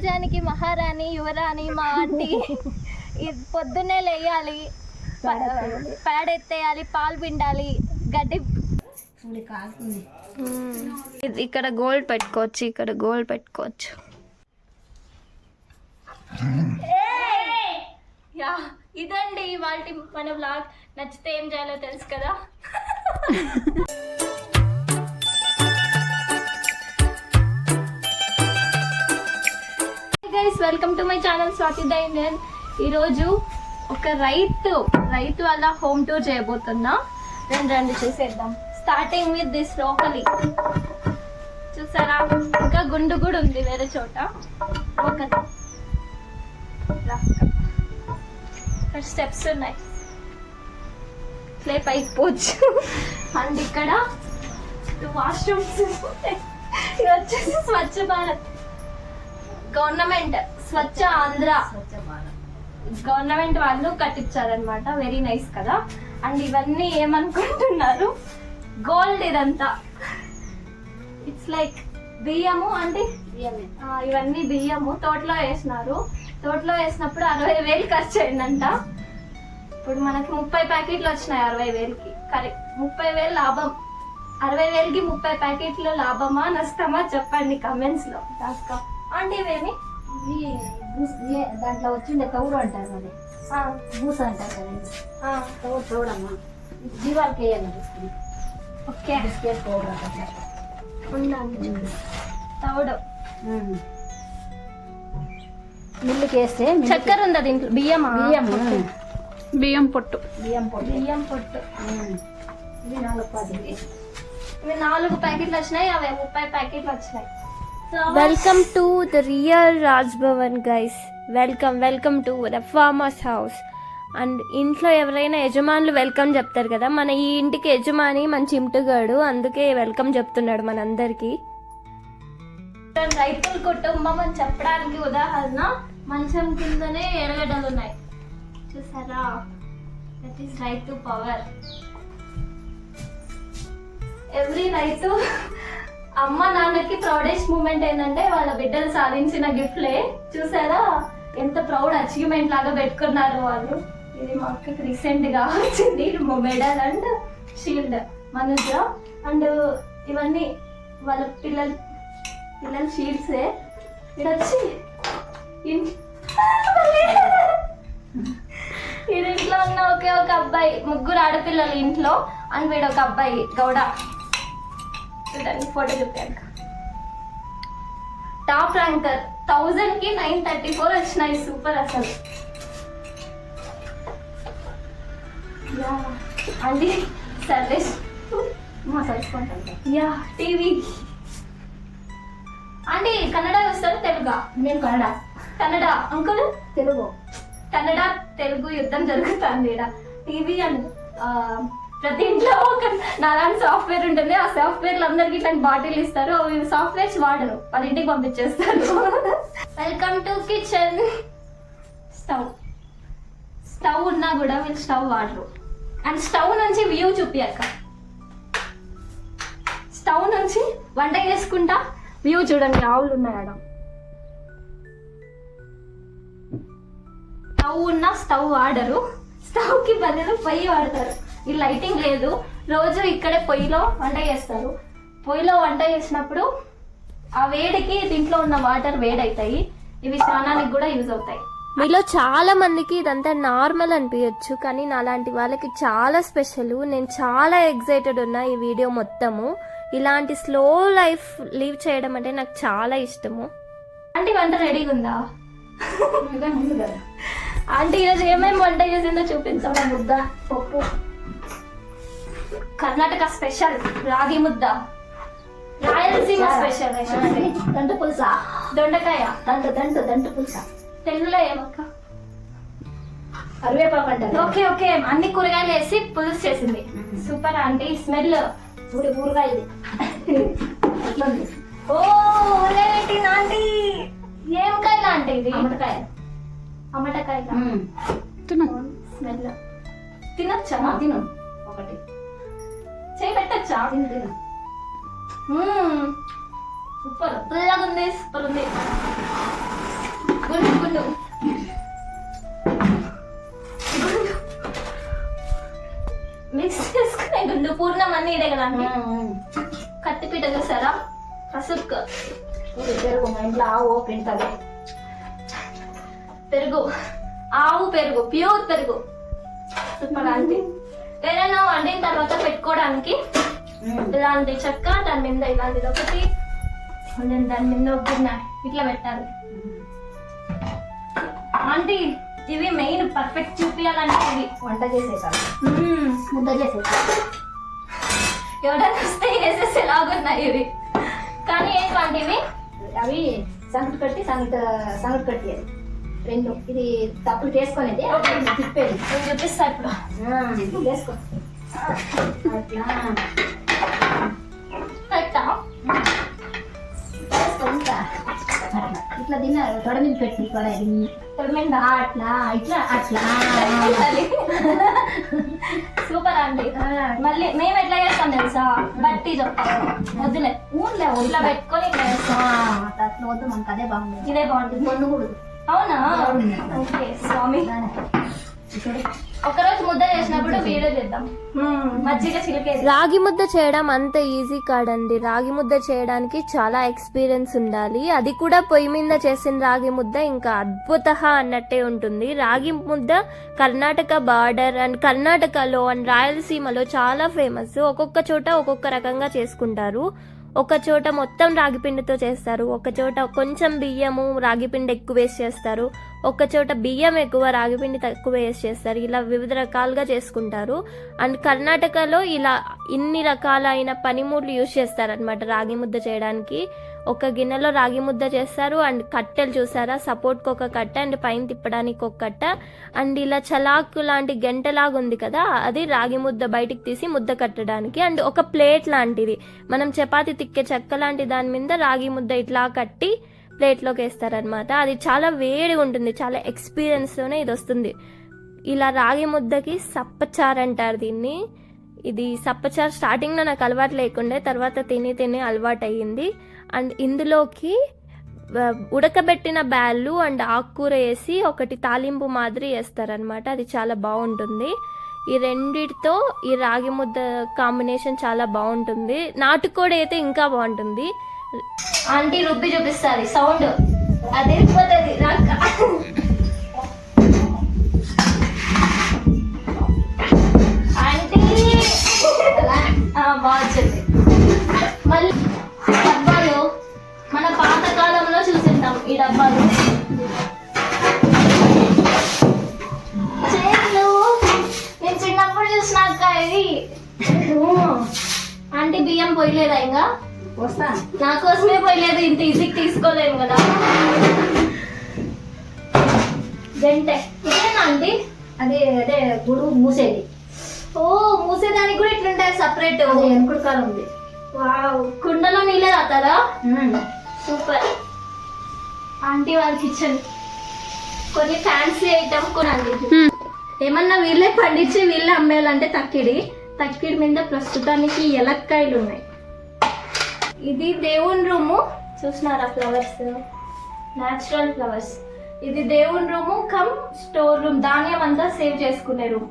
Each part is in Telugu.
సమాజానికి మహారాణి యువరాణి మా ఆంటీ. పొద్దున్నే లేయాలి, పేడెత్తేయాలి, పాలు పిండాలి, గడ్డి. ఇక్కడ గోల్డ్ పెట్టుకోవచ్చు, ఇక్కడ గోల్డ్ పెట్టుకోవచ్చు. యా ఇదండి వాటి మన వ్లాగ్. నచ్చితే ఏం చేయాలో తెలుసు కదా. Guys, welcome to my channel Swathi the Indian. ఈరోజు ఒక రైతు వల్ల హోమ్ టూర్ చేయబోతున్నా. రండి చూసేద్దాం. Starting with this locality. చూసారా, ఇంకా గుండు కూడా ఉంది వేరే చోట. ఇక్కడ స్టెప్స్ ఉన్నాయి, ఇట్లే పైకి పోవచ్చు. అండ్ ఇక్కడ వాష్రూమ్స్. ఇది వచ్చేసి స్వచ్ఛ భారత్ గవర్నమెంట్, స్వచ్ఛ ఆంధ్ర గవర్నమెంట్ వాళ్ళు కట్టించారనమాట. వెరీ నైస్ కదా. అండ్ ఇవన్నీ ఏమనుకుంటున్నారు, గోల్డ్. ఇదంతా ఇట్స్ లైక్ బియ్యము. అంటే ఇవన్నీ బియ్యము తోటలో వేసినారు. తోటలో వేసినప్పుడు 60,000 ఖర్చు అయిందంట. ఇప్పుడు మనకి 30 ప్యాకెట్లు వచ్చినాయి 60,000కి. కరెక్ట్, 30,000 లాభం. 60,000కి 30 ప్యాకెట్లు లాభమా నష్టమా చెప్పండి కమెంట్స్ లో. రాసుకో. అంటే ఇవేమి దాంట్లో వచ్చిండే తౌడు అంటారు, అది బూస అంటారు కదండి. తౌడమ్మా, జీవాలకి వేయాలి. ఓకే, బిస్కెట్ పౌడర్ తౌడు. మిల్లుకి వేస్తే చక్కెర ఉందా దీంట్లో? బియ్యమా? బియ్యం పొట్టు. బియ్యం పొట్టు. ఇవి 4 ప్యాకెట్లు వచ్చినాయి, అవి 30 ప్యాకెట్లు వచ్చినాయి. Welcome to the real Raj Bhavan, guys. Welcome to the farmer's house. And ఇంట్లో ఎవరైనా యజమానులు వెల్కమ్ చెప్తారు కదా, మన ఈ ఇంటికి యజమాని మన చింటుగాడు, అందుకే వెల్కమ్ చెప్తున్నాడు మనందరికి. రైతుల కుటుంబం అని చెప్పడానికి ఉదాహరణ మంచం కిందనే ఎర్రగడ్డలు ఉన్నాయి. చూసారా, దట్ ఈస్ రైతు పవర్. ఎవ్రీ రైతు అమ్మ నాన్నకి ప్రౌడెస్ట్ మూమెంట్ ఏంటంటే వాళ్ళ బిడ్డలు సాధించిన గిఫ్ట్లే. చూసారా ఎంత ప్రౌడ్ అచీవ్మెంట్ లాగా పెట్టుకున్నారు వాళ్ళు. ఇది మా అక్కకి రీసెంట్ గా వచ్చింది medal and shield Manoj. And ఇవన్నీ వాళ్ళ పిల్లల షీల్డ్సే. ఇది వచ్చి ఇది ఇంట్లో ఉన్న ఒకే ఒక అబ్బాయి, 3 ఆడపిల్లలు ఇంట్లో. అండ్ వీడు ఒక అబ్బాయి గౌడ. చూడండి ఫోటో చూపాక. టాప్ ర్యాంకర్ 1000కి 934 వచ్చినాయి. సూపర్ అసలు. అండి సర్వీస్ యా టీవీ. అంటే కన్నడ వస్తారు, తెలుగా? మేము కన్నడ. అంకుల్ తెలుగు. కన్నడ తెలుగు యుద్ధం జరుగుతుంది ఇక్కడ. టీవీ అండ్ ప్రతి ఇంట్లో ఒక నారాయణ సాఫ్ట్వేర్ ఉంటుంది. ఆ సాఫ్ట్వేర్ అందరికి ఇట్లాంటి బాటిల్ ఇస్తారు. అవి సాఫ్ట్వేర్స్ వాడరు, వాళ్ళ ఇంటికి పంపించేస్తారు. Welcome to kitchen. స్టవ్ ఉన్నా కూడా వీళ్ళు స్టవ్ వాడరు. అండ్ స్టవ్ నుంచి వ్యూ చూపియాక, స్టవ్ నుంచి వంట చేసుకుంటా వ్యూ చూడండి. ఆవులు ఉన్నాయి ఆడ. స్టవ్ ఉన్నా స్టవ్ వాడరు, స్టవ్ కి బదులు పొయ్యి వాడతారు. ఈ లైటింగ్ లేదు, రోజు ఇక్కడే పొయ్యిలో వంట చేస్తారు. పొయ్యిలో వంట చేసినప్పుడు ఆ వేడికి దీంట్లో ఉన్న వాటర్ వేడవుతాయి. ఇవి స్నానానికి కూడా యూజ్ అవుతాయి. మీలో చాలా మందికి ఇదంతా నార్మల్ అనిపించచ్చు, కానీ నాలాంటి వాళ్ళకి చాలా స్పెషల్. నేను చాలా ఎక్సైటెడ్ ఉన్నా ఈ వీడియో మొత్తము. ఇలాంటి స్లో లైఫ్ లీవ్ చేయడం అంటే నాకు చాలా ఇష్టము. ఆంటీ వంట రెడీగా ఉందా? ఆంటీ ఈరోజు ఏమేమి వంట చేసిందో చూపించాం. ముద్ద, పప్పు, కర్ణాటక స్పెషల్ రాగి ముద్ద, రాయలసీమ స్పెషల్ దంటు పులుసా, దొండకాయ దంటు పులుసా. తెలుగులో ఏమక్క? కరివేపాకు అంటారు. ఓకే అన్ని కూరగాయలు వేసి పులుసు చేసింది. Super aunty. స్మెల్ ఊరగాయ అట్లా ఉంది. ఓ ఊరగాయ పెట్టింది ఆంటీ. ఏం కాయలా అంటే ఇది? అమ్మటకాయ. స్మెల్ తినొచ్చా? తిను ఒకటి చేయి పెట్టచ్చా? తిను. సూపర్ పుల్లగా ఉంది, సూపర్ ఉంది. గుండు గుండు మిక్స్ చేసుకునే గుండు పూర్ణం అన్ని ఇదే కదా అండి. కత్తిపీట చూసారా కసుక్ పెరుగు మా ఇంట్లో ఆవు పెంటారు. పెరుగు ఆవు పెరుగు ప్యూర్ పెరుగు సూపర్ ఆంటీ. ఏదైనా వండిన తర్వాత పెట్టుకోవడానికి ఇలాంటి చెక్క, దాని మీద ఇలాంటిది ఒకటి, దాని మీద ఒక గిన్నె ఇట్లా పెట్టాలి ఆంటీ. ఇవి మెయిన్ పర్ఫెక్ట్ చూపించాలంటే ఇవి వంట చేసేసారు, ముద్ద చేసేసారు. ఎవరైనా వస్తే వేసేసి ఎలాగున్నాయి ఇవి. కానీ ఏంటంటే ఇవి అవి సంగటి కట్టి సంగటి కట్టి అది రెండు. ఇది తప్పులు చేసుకునేది తిప్పేది. నేను చూపిస్తా ఇప్పుడు. వేసుకో అట్లా కరెక్టా? వేసుకో ఇంకా ఇట్లా తిన్నారు. తొడ మీద పెట్టి తొడమిందా? అట్లా ఇట్లా అట్లా. సూపర్ అండి. మళ్ళీ మేము ఎట్లా చేస్తాం తెలుసా? బట్టి చెప్తాం వద్దులే, ఊర్లే ఇట్లా పెట్టుకొని ఇట్లా చేస్తాం. అట్లా వద్దు, మనకు అదే బాగుంది. ఇదే బాగుంటుంది. మొన్ను కూడా అవునా? ఓకే స్వామి. ఒకరోజు ముద్ద చేసినప్పుడు వీడియో చేద్దాం. మజ్జిగ చిలికేది. రాగి ముద్ద చేయడం అంత ఈజీ కాదండి. రాగి ముద్ద చేయడానికి చాలా ఎక్స్పీరియన్స్ ఉండాలి. అది కూడా పొయ్యి మీద చేసిన రాగి ముద్ద ఇంకా అద్భుత అన్నట్టే ఉంటుంది. రాగి ముద్ద కర్ణాటక బార్డర్ అండ్ కర్ణాటకలో అండ్ రాయలసీమలో చాలా ఫేమస్. ఒక్కొక్క చోట ఒక్కొక్క రకంగా చేసుకుంటారు. ఒక చోట మొత్తం రాగిపిండితో చేస్తారు, ఒక చోట కొంచెం బియ్యము రాగిపిండి ఎక్కువ వేసి చేస్తారు, ఒక చోట బియ్యం ఎక్కువ రాగిపిండి తక్కువ వేసి చేస్తారు. ఇలా వివిధ రకాలుగా చేసుకుంటారు. అండ్ కర్ణాటకలో ఇలా ఇన్ని రకాలైన పనిముట్లు యూజ్ చేస్తారనమాట రాగి ముద్ద చేయడానికి. ఒక గిన్నెలో రాగి ముద్ద చేస్తారు. అండ్ కట్టెలు చూసారా, సపోర్ట్కి ఒక కట్ట అండ్ పైన తిప్పడానికి ఒక కట్ట. అండ్ ఇలా చలాకు లాంటి గంటలాగా ఉంది కదా, అది రాగి ముద్ద బయటికి తీసి ముద్ద కట్టడానికి. అండ్ ఒక ప్లేట్ లాంటిది, మనం చపాతి తిక్కే చెక్క లాంటి దాని మీద రాగి ముద్ద ఇట్లా కట్టి ప్లేట్లోకి వేస్తారనమాట. అది చాలా వేడిగా ఉంటుంది. చాలా ఎక్స్పీరియన్స్తోనే ఇది వస్తుంది. ఇలా రాగి ముద్దకి సప్పచారు అంటారు దీన్ని. ఇది సప్పచారు స్టార్టింగ్లో నాకు అలవాటు లేకుండే, తర్వాత తిని అలవాటు అయ్యింది. అండ్ ఇందులోకి ఉడకబెట్టిన బ్యాళ్ళు అండ్ ఆకుకూర వేసి ఒకటి తాలింపు మాదిరి వేస్తారనమాట. అది చాలా బాగుంటుంది. ఈ రెండిటితో ఈ రాగి ముద్ద కాంబినేషన్ చాలా బాగుంటుంది. నాటుకోడి అయితే ఇంకా బాగుంటుంది. ఆంటీ రుబ్బి చూపిస్తుంది సౌండ్ అది వెళ్ళిపోతుంది రాక. ఆంటీ బాగుంటుంది. మళ్ళీ డబ్బాలు మన పాతకాలంలో చూసింటాం ఈ డబ్బాలు. చేతులు నేను చిన్నప్పుడు చూసినాక ఇది. ఆంటీ బియ్యం పోయలేదా ఇంకా? వస్తా, నా కోసమే పోయలేదు, ఇంత ఈజీకి తీసుకోలేము కదా. గంటే ఇదేనా ఆంటీ? అదే అదే గుడు మూసేది. ఓ మూసేదానికి కూడా ఇట్లుంటాయి సపరేట్. అదే వెనుకడు కాలం ఉంది. వావ్, కుండలో నీళ్ళే తాతారా? సూపర్. ఆంటీ వాళ్ళ కిచెన్ కొన్ని ఫ్యాన్సీ ఐటమ్ కొనండి. ఏమన్నా వీళ్ళే పండించి వీళ్ళే అమ్మేయాలంటే తక్కిడి మీద ప్రస్తుతానికి ఎలక్కాయలు ఉన్నాయి. ఇది దేవుని రూము చూసినారా, ఫ్లవర్స్ న్యాచురల్ ఫ్లవర్స్. ఇది దేవుని రూము కమ్ స్టోర్ రూమ్, ధాన్యం అంతా సేవ్ చేసుకునే రూమ్.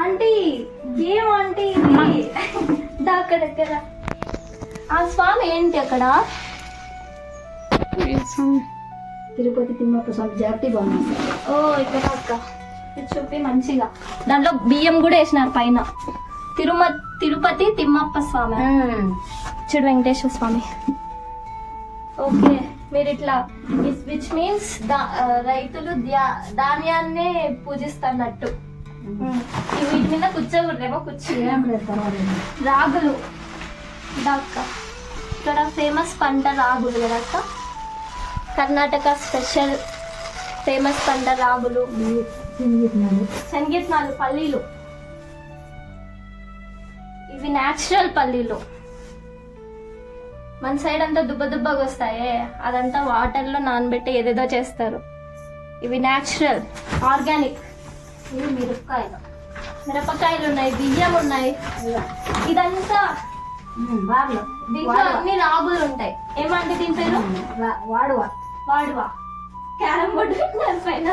ఆంటీ ఏం ఆంటీ ఇది? అక్కడ ఆ స్వామి ఏంటి అక్కడ? తిరుపతి తిమ్మప్ప స్వామి జాగ్రత్త బాగుంది. ఓ ఇక్కడ అక్క ఇది చూపి మంచిగా. దాంట్లో బియ్యం కూడా వేసినారు పైన. తిరుపతి తిమ్మప్ప స్వామి, చూడు వెంకటేశ్వర స్వామి. ఓకే, మీరు ఇట్లా విచ్ మీన్స్ రైతులు ధాన్యాన్నే పూజిస్తున్నట్టు. వీటి మీద కూర్చోకూడదేమో, రాగులు అక్క ఇక్కడ ఫేమస్ పంట రాగులు కదా అక్క. కర్ణాటక స్పెషల్ ఫేమస్ పంట రాగులు, శనగిత్తనాలు, పల్లీలు. ఇవి న్యాచురల్ పల్లీలు. మన సైడ్ అంతా దుబ్బగా వస్తాయే, అదంతా వాటర్లో నానబెట్టి ఏదేదో చేస్తారు. ఇవి న్యాచురల్ ఆర్గానిక్. ఇవి మిరపకాయలు ఉన్నాయి, బియ్యం ఉన్నాయి. ఇదంతా బార్లో దీంట్లో అన్ని రాగులు ఉంటాయి. ఏమంటే దీని పేరు వాడువా వాడువా. క్యారం బోర్డు పెట్టినారు పైన.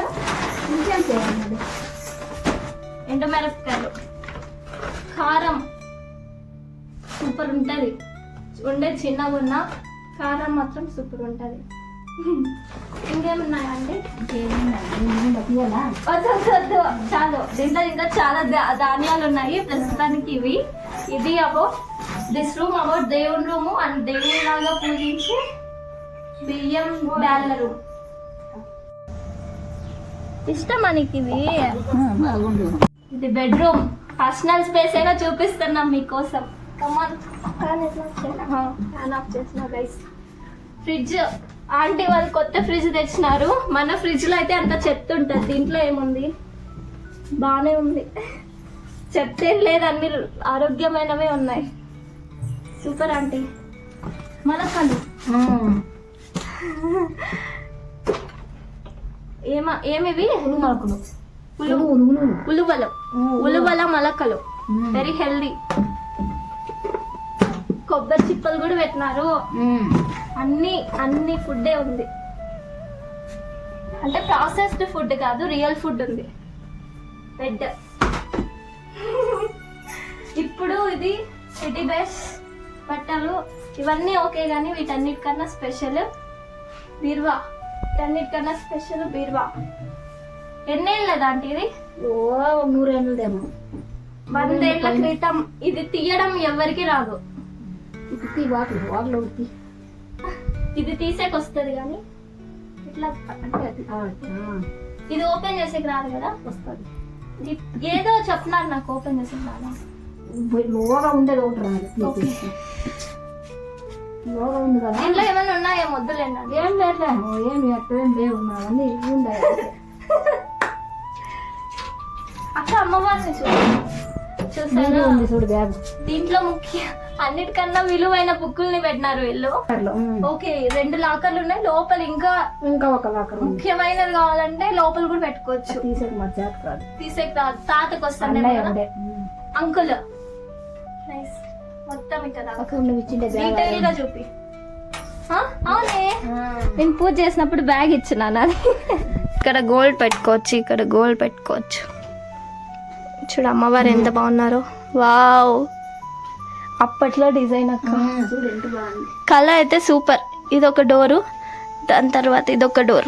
ఇంకేం చేయాలి? ఎండుమిరపకాయలు, కారం సూపర్ ఉంటది. ఉండే చిన్నగా ఉన్న కారం మాత్రం సూపర్ ఉంటది. ఇంకేమున్నాయండి? వద్దు వద్దు వద్దు, చాలు. దీంట్లో ఇంకా చాలా ధాన్యాలు ఉన్నాయి ప్రస్తుతానికి. ఇది అబౌట్ దిస్ రూమ్, అబౌట్ దేవుని రూము అండ్ దేవుని లాగా పూజించి బియ్యం బ్యాళ్ళ రూమ్. ఇష్టమా నీకు ఇవి? ఇది బెడ్రూమ్, పర్సనల్ స్పేస్ అయినా చూపిస్తున్నాం మీకోసం. కమాన్, ఫ్యాన్ ఆఫ్ చేసిన గైస్. ఫ్రిడ్జ్, ఆంటీ వాళ్ళు కొత్త ఫ్రిడ్జ్ తెచ్చినారు. మన ఫ్రిడ్జ్ లో అయితే అంత చెత్త ఉంటుంది. దీంట్లో ఏముంది? బానే ఉంది, చెత్త ఏం లేదు, అన్ని ఆరోగ్యమైనవే ఉన్నాయి. Super aunty. మొలకలు ఏమివి? మొలకలు, ఉలువలు, ఉలువల మొలకలు, వెరీ హెల్దీ. కొబ్బరి చిప్పలు కూడా పెట్టినారు. అన్ని ఫుడ్డే ఉంది. అంటే ప్రాసెస్డ్ ఫుడ్ కాదు, రియల్ ఫుడ్ ఉంది. బెడ్. ఇప్పుడు ఇది సిటీ బేస్ బట్టలు ఇవన్నీ ఓకే, కానీ వీటన్నిటికన్నా స్పెషల్ బీరువా. వీటన్నిటికన్నా స్పెషల్ బీరువా. ఎన్నేళ్ళ దాంటి ఇది? 100 ఏళ్ళదేమో. 100 ఏళ్ల క్రితం. ఇది తీయడం ఎవరికి రాదు. వాటిలో ఇది తీసేకొస్తుంది కానీ ఇట్లా అంటే ఇది ఓపెన్ చేసేకి రాదు కదా. వస్తుంది. ఏదో చెప్తున్నారు నాకు, ఓపెన్ చేసేకి రాదా? లోగా ఉండేది ఒకటి రాదు. లోగా ఉంది కదా. దీంట్లో ఏమైనా ఉన్నాయా? మొద్దులేండి. ఏం లేదు, ఏమి ఎక్కడేం లేవు, అన్నీ ఉన్నాయి. అక్క అమ్మవారిని చూసారా? ఉంది చూడు బ్యాగ్. దీంట్లో అన్నిటికన్నా విలువైన బుక్కుల్ని పెట్టినారు వీళ్ళు. ఓకే, 2 లాకర్లు ఉన్నాయి. లోపల ఇంకా ఒక లాకర్ ముఖ్యమైనది కావాలంటే లోపల కూడా పెట్టుకోవచ్చు. తీసేకి రాదు. తాతకు వస్తాను అంకుల్. నైస్. మొత్తం ఇక్కడ డీటెయిల్ గా చూపి. అవునే, నేను పూజ చేసినప్పుడు బ్యాగ్ ఇచ్చిన నాది. ఇక్కడ గోల్డ్ పెట్టుకోవచ్చు, ఇక్కడ గోల్డ్ పెట్టుకోవచ్చు. చూడు అమ్మవారు ఎంత బాగున్నారో. వావ్, అప్పట్లో డిజైన్ అక్క. కలర్ అయితే సూపర్. ఇదొక డోరు, దాని తర్వాత ఇదొక డోర్.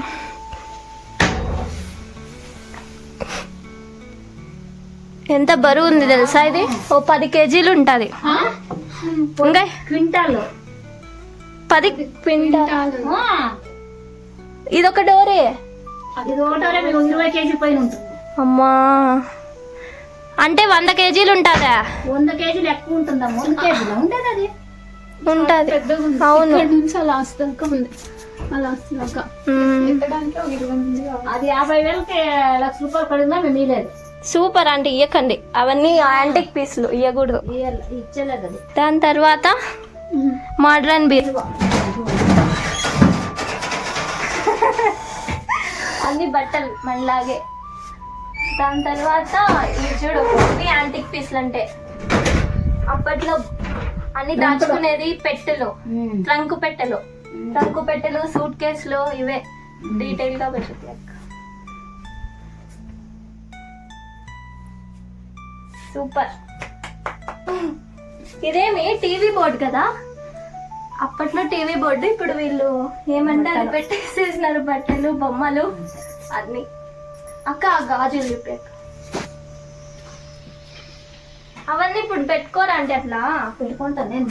ఎంత బరువు ఉంది తెలుసా? ఇది 10 కేజీలు ఉంటుంది. ఇంకా క్వింటాల్ 10 క్వింటాల్. ఇదొక డోరే. అది ఒకటోరే 20 కేజీ పైన ఉంటుంది. అమ్మా, అంటే 100 కేజీలు ఉంటుందా? 100 కేజీలు ఎక్కువ ఉంటుందా? 100 కేజీలు ఉంటుంది. అది ఉంటుంది. అవును, అలా వస్తాక ఉంది. అలా వస్తున్నాక ఎత్తడానికి ఒక 20 మంది కావాలి. అది 50,000కి ₹1,00,000 పడిందా? మేము ఇవ్వలేదు. సూపర్ అంటే ఇయ్యకండి, అవన్నీ యాంటిక్ పీస్లు ఇయ్యకూడదు. ఇచ్చలేదు అది. దాని తర్వాత మోడ్రన్ బీరువా. అన్ని బట్టలు మనలాగే. దాని తర్వాత ఇది చూడు, ఇది యాంటిక్ పీస్లు. అంటే అప్పట్లో అన్ని దాచుకునేది పెట్టెలు, ట్రంక్ పెట్టెలు, సూట్ కేసులు. ఇవే డీటెయిల్ గా పెట్టుకోవాలి. సూపర్. ఇదేమి టీవీ బోర్డు కదా, అప్పట్లో టీవీ బోర్డు. ఇప్పుడు వీళ్ళు ఏమంటే అది పెట్టేసేసినారు, బట్టలు, బొమ్మలు అన్ని. అక్క ఆ గాజులు చెప్పాక అవన్నీ ఇప్పుడు పెట్టుకోరా? అంటే అట్లా పెట్టుకుంటాను నేను.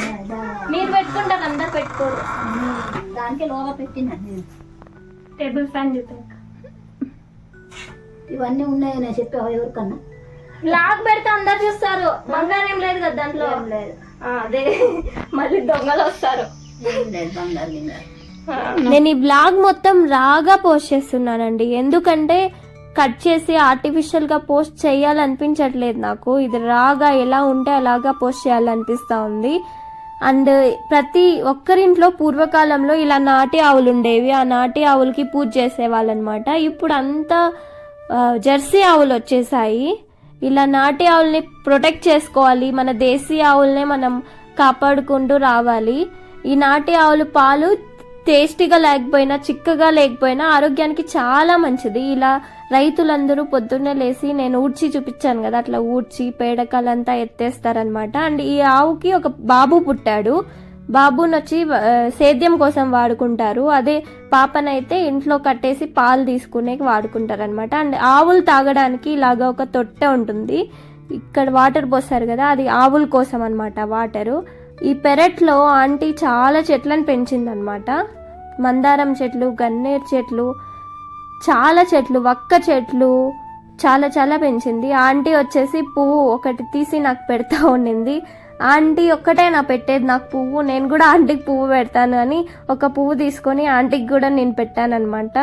మీరు పెట్టుకుంటారు, అందరు పెట్టుకోరు. దానికి లోగా పెట్టినా నేను. టేబుల్ ఫ్యాన్ చెప్పాక ఇవన్నీ ఉన్నాయి నేను చెప్పావా ఎవరికన్నా? లాక్ పెడితే అందరు చూస్తారు. బంగారం ఏం లేదు కదా దాంట్లో. లేదు. అదే మళ్ళీ దొంగలు వస్తారు. బంగారు. నేను ఈ బ్లాగ్ మొత్తం రాగా పోస్ట్ చేస్తున్నానండి, ఎందుకంటే కట్ చేసి ఆర్టిఫిషియల్గా పోస్ట్ చేయాలనిపించట్లేదు నాకు. ఇది రాగా ఎలా ఉంటే అలాగా పోస్ట్ చేయాలనిపిస్తూ ఉంది. అండ్ ప్రతి ఒక్కరింట్లో పూర్వకాలంలో ఇలా నాటి ఆవులు ఉండేవి. ఆ నాటి ఆవులకి పూజ చేసేవాళ్ళు అనమాట. ఇప్పుడు అంతా జెర్సీ ఆవులు వచ్చేసాయి. ఇలా నాటి ఆవుల్ని ప్రొటెక్ట్ చేసుకోవాలి, మన దేశీ ఆవుల్నే మనం కాపాడుకుంటూ రావాలి. ఈ నాటి ఆవుల పాలు టేస్టీగా లేకపోయినా చిక్కగా లేకపోయినా ఆరోగ్యానికి చాలా మంచిది. ఇలా రైతులందరూ పొద్దున్నే లేసి నేను ఊడ్చి చూపించాను కదా, అట్లా ఊడ్చి పేడకాలంతా ఎత్తేస్తారనమాట. అండ్ ఈ ఆవుకి ఒక బాబు పుట్టాడు. బాబుని వచ్చి సేద్యం కోసం వాడుకుంటారు. అదే పాపనైతే ఇంట్లో కట్టేసి పాలు తీసుకునే వాడుకుంటారు అనమాట. అండ్ ఆవులు తాగడానికి ఇలాగా ఒక తొట్టె ఉంటుంది. ఇక్కడ వాటర్ పోస్తారు కదా, అది ఆవుల కోసం అనమాట వాటరు. ఈ పెరట్లో ఆంటీ చాలా చెట్లను పెంచిందనమాట. మందారం చెట్లు, గన్నేరు చెట్లు, చాలా చెట్లు, వక్క చెట్లు చాలా చాలా పెంచింది. ఆంటీ వచ్చేసి పువ్వు ఒకటి తీసి నాకు పెడతా ఉండింది. ఆంటీ ఒక్కటే నా పెట్టేది నాకు పువ్వు, నేను కూడా ఆంటీకి పువ్వు పెడతాను అని ఒక పువ్వు తీసుకొని ఆంటీకి కూడా నేను పెట్టాను అనమాట.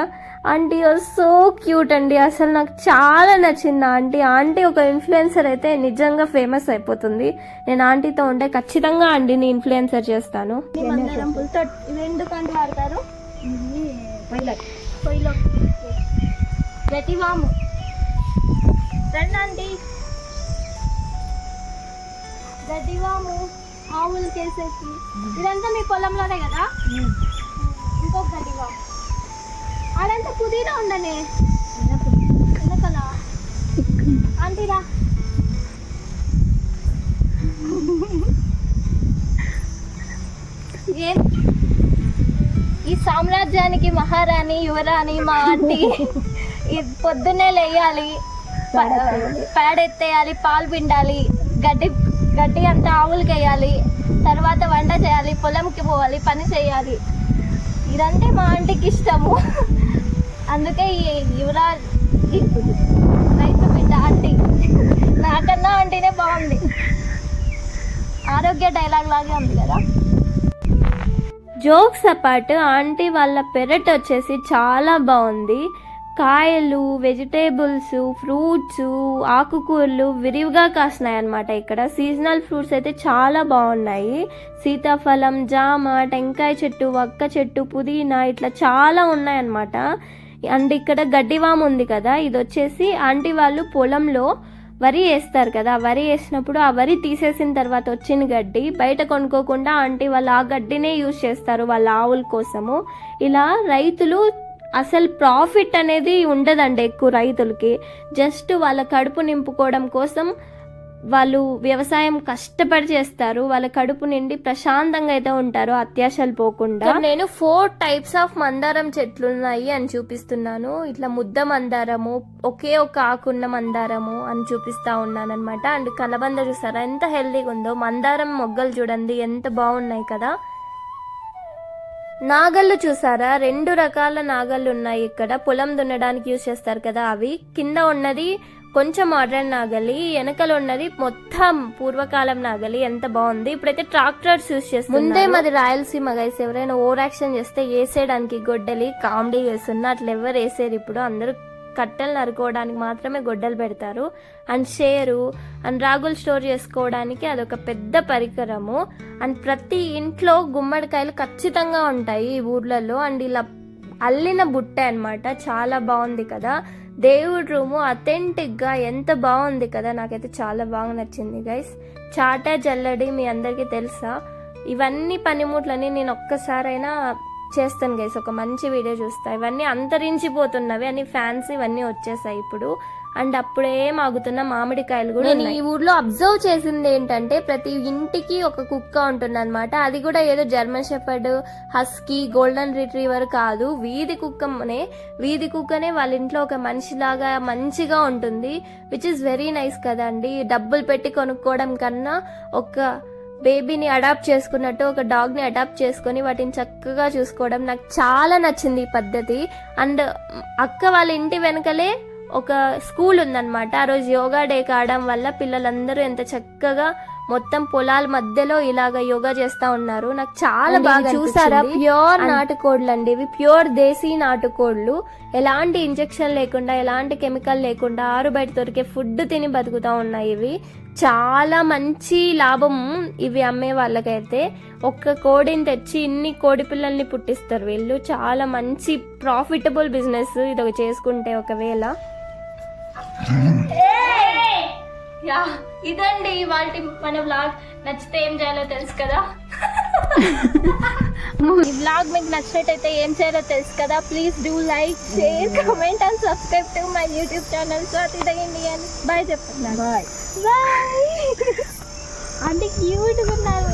ఆంటీ సో క్యూట్ అండి, అసలు నాకు చాలా నచ్చింది ఆంటీ ఒక ఇన్ఫ్లుయెన్సర్ అయితే నిజంగా ఫేమస్ అయిపోతుంది. నేను ఆంటీతో ఉంటే ఖచ్చితంగా ఆంటీని ఇన్ఫ్లుయెన్సర్ చేస్తాను. మందారం పూలతో ఇవి ఎందుకంటే వాడతారు? పొయ్యిలో గట్టివాము రండి. గడ్డివాము ఆవులకి వేసేసి, ఇదంతా మీ పొలంలోనే కదా? ఇంకొక గడ్డివాము అదంతా పుదీనా ఉండనే వెనకలా ఆంటీరా. ఏం ఈ సామ్రాజ్యానికి మహారాణి యువరాణి మా ఆంటీ. పొద్దున్నే లేయాలి, పేడెత్తేయాలి, పాలు పిండాలి, గడ్డి అంతా ఆవులకి వేయాలి, తర్వాత వంట చేయాలి, పొలంకి పోవాలి, పని చేయాలి. ఇదంటే మా ఆంటీకి ఇష్టము. అందుకే ఈ యువరాజ్ రైతు బిడ్డ ఆంటీ. నాకన్నా ఆంటీనే బాగుంది. ఆరోగ్య డైలాగ్ లాగే ఉంది కదా. జోక్స్ అపార్ట్, ఆంటీ వాళ్ళ పెరట్ వచ్చేసి చాలా బాగుంది. కాయలు, వెజిటేబుల్స్, ఫ్రూట్స్, ఆకుకూరలు విరివిగా కాస్తున్నాయి అన్నమాట. ఇక్కడ సీజనల్ ఫ్రూట్స్ అయితే చాలా బాగున్నాయి. సీతాఫలం, జామ, టెంకాయ చెట్టు, వక్క చెట్టు, పుదీనా ఇట్లా చాలా ఉన్నాయన్నమాట. అండ్ ఇక్కడ గడ్డివాము ఉంది కదా, ఇది వచ్చేసి ఆంటీ వాళ్ళు పొలంలో వరి వేస్తారు కదా, వరి వేసినప్పుడు ఆ వరి తీసేసిన తర్వాత వచ్చిన గడ్డి బయట కొనుక్కోకుండా ఆంటీ వాళ్ళు ఆ గడ్డినే యూజ్ చేస్తారు వాళ్ళ ఆవుల కోసము. ఇలా రైతులు అసలు ప్రాఫిట్ అనేది ఉండదండి ఎక్కువ రైతులకి. జస్ట్ వాళ్ళ కడుపు నింపుకోవడం కోసం వాళ్ళు వ్యవసాయం కష్టపడి చేస్తారు. వాళ్ళ కడుపు నిండి ప్రశాంతంగా అయితే ఉంటారు, అత్యాశలు పోకుండా. నేను 4 టైప్స్ ఆఫ్ మందారం చెట్లు ఉన్నాయి అని చూపిస్తున్నాను. ఇట్లా ముద్ద మందారము, ఒకే ఒక ఆకున్న మందారము అని చూపిస్తా ఉన్నాను అనమాట. అండ్ కలబంద చూసారా ఎంత హెల్దీగా ఉందో. మందారం మొగ్గలు చూడండి ఎంత బాగున్నాయి కదా. నాగళ్ళు చూసారా, 2 రకాల నాగళ్ళు ఉన్నాయి ఇక్కడ. పొలం దున్నడానికి యూజ్ చేస్తారు కదా అవి. కింద ఉన్నది కొంచెం మోడర్న్ నాగలి, వెనకలు ఉన్నది మొత్తం పూర్వకాలం నాగలి. ఎంత బాగుంది. ఇప్పుడైతే ట్రాక్టర్స్ యూజ్ చేస్తారు. ముందే మాది రాయలసీమ గైస్, ఎవరైనా ఓవర్ యాక్షన్ చేస్తే వేసేయడానికి గొడ్డలి కామెడీ చేస్తున్నా. అట్లా ఎవరు వేసేరు ఇప్పుడు. అందరూ కట్టెలు నరుకోవడానికి మాత్రమే గొడ్డలు పెడతారు. అండ్ షేరు అండ్ రాగులు స్టోర్ చేసుకోవడానికి అదొక పెద్ద పరికరము. అండ్ ప్రతి ఇంట్లో గుమ్మడికాయలు ఖచ్చితంగా ఉంటాయి ఈ ఊర్లలో. అండ్ ఇలా అల్లిన బుట్ట అన్నమాట. చాలా బాగుంది కదా. దేవుడి రూము అథెంటిక్గా ఎంత బాగుంది కదా. నాకైతే చాలా బాగా నచ్చింది గైస్. చాటా జల్లడి మీ అందరికీ తెలుసా. ఇవన్నీ పనిముట్లని నేను ఒక్కసారైనా చేస్తాను గైస్, ఒక మంచి వీడియో చూస్తా. ఇవన్నీ అంతరించిపోతున్నవి అని ఫ్యాన్స్ ఇవన్నీ వచ్చేసాయి ఇప్పుడు. అండ్ అప్పుడే మాగుతున్న మామిడికాయలు కూడా. నేను ఈ ఊర్లో అబ్జర్వ్ చేసింది ఏంటంటే ప్రతి ఇంటికి ఒక కుక్క ఉంటుంది అనమాట. అది కూడా ఏదో German shepherd, husky, golden retriever కాదు, వీధి కుక్కనే వాళ్ళ ఇంట్లో ఒక మనిషిలాగా మంచిగా ఉంటుంది. విచ్ ఇస్ వెరీ నైస్ కదండి. డబ్బులు పెట్టి కొనుక్కోవడం కన్నా ఒక బేబీని అడాప్ట్ చేసుకున్నట్టు ఒక డాగ్ని అడాప్ట్ చేసుకొని వాటిని చక్కగా చూసుకోవడం నాకు చాలా నచ్చింది ఈ పద్ధతి. అండ్ అక్క వాళ్ళ ఇంటి వెనకలే ఒక స్కూల్ ఉందన్నమాట. ఆ రోజు యోగా డే కావడం వల్ల పిల్లలందరూ ఎంత చక్కగా మొత్తం పొలాల మధ్యలో ఇలాగ యోగా చేస్తా ఉన్నారు. నాకు చాలా బాగా చూసారా. ప్యూర్ నాటుకోడ్లు అండి ఇవి, ప్యూర్ దేశీ నాటుకోడ్లు. ఎలాంటి ఇంజెక్షన్ లేకుండా, ఎలాంటి కెమికల్ లేకుండా ఆరు బయట దొరికే ఫుడ్ తిని బతుకుతా ఉన్నాయి ఇవి. చాలా మంచి లాభం ఇవి అమ్మే వాళ్ళకైతే. ఒక్క కోడిని తెచ్చి ఇన్ని కోడి పిల్లల్ని పుట్టిస్తారు వీళ్ళు. చాలా మంచి ప్రాఫిటబుల్ బిజినెస్ ఇది చేసుకుంటే. ఒకవేళ యా ఇదండి వాళ్ళ మన వ్లాగ్. నచ్చితే ఏం చేయాలో తెలుసు కదా. ఈ వ్లాగ్ మీకు నచ్చినట్టయితే ఏం చేయాలో తెలుసు కదా. Please do like, share, comment and subscribe to my YouTube channel Swathi the Indian. Bye చెప్తున్నా. Bye bye. అంటే క్యూట్గా ఉన్నారు.